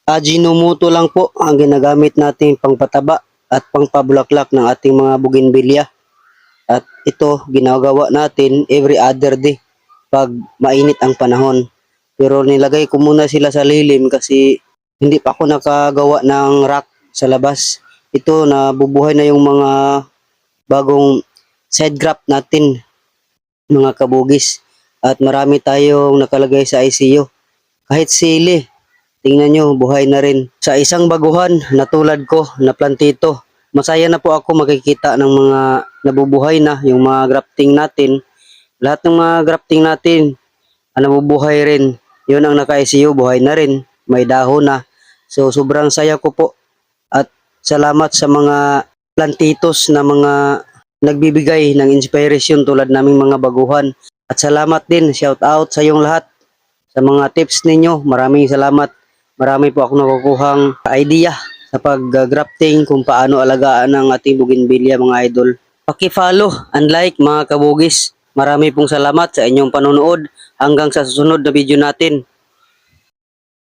Ajinomoto lang po ang ginagamit nating pangpataba at pangpabulaklak ng ating mga bougainvillea. At ito ginagawa natin every other day pag mainit ang panahon. Pero nilagay ko muna sila sa lilim kasi hindi pa ako nakagawa ng rack sa labas. Ito nabubuhay na yung mga bagong side graft natin, mga kabugis. At marami tayong nakalagay sa ICU. Kahit sili, tingnan nyo, buhay na rin. Sa isang baguhan na tulad ko na plantito, masaya na po ako makikita ng mga nabubuhay na, yung mga grafting natin. Lahat ng mga grafting natin, nabubuhay rin. Yun ang naka-ICU, buhay na rin. May dahon na. So, sobrang saya ko po. At salamat sa mga plantitos na mga nagbibigay ng inspiration tulad naming mga baguhan. At salamat din, shout out sa yung lahat. Sa mga tips ninyo, maraming salamat. Marami po ako nakukuhang idea sa pag-grafting kung paano alagaan ang ating bougainvillea mga idol. Paki-follow and like mga kabugis. Marami pong salamat sa inyong panonood. Hanggang sa susunod na video natin.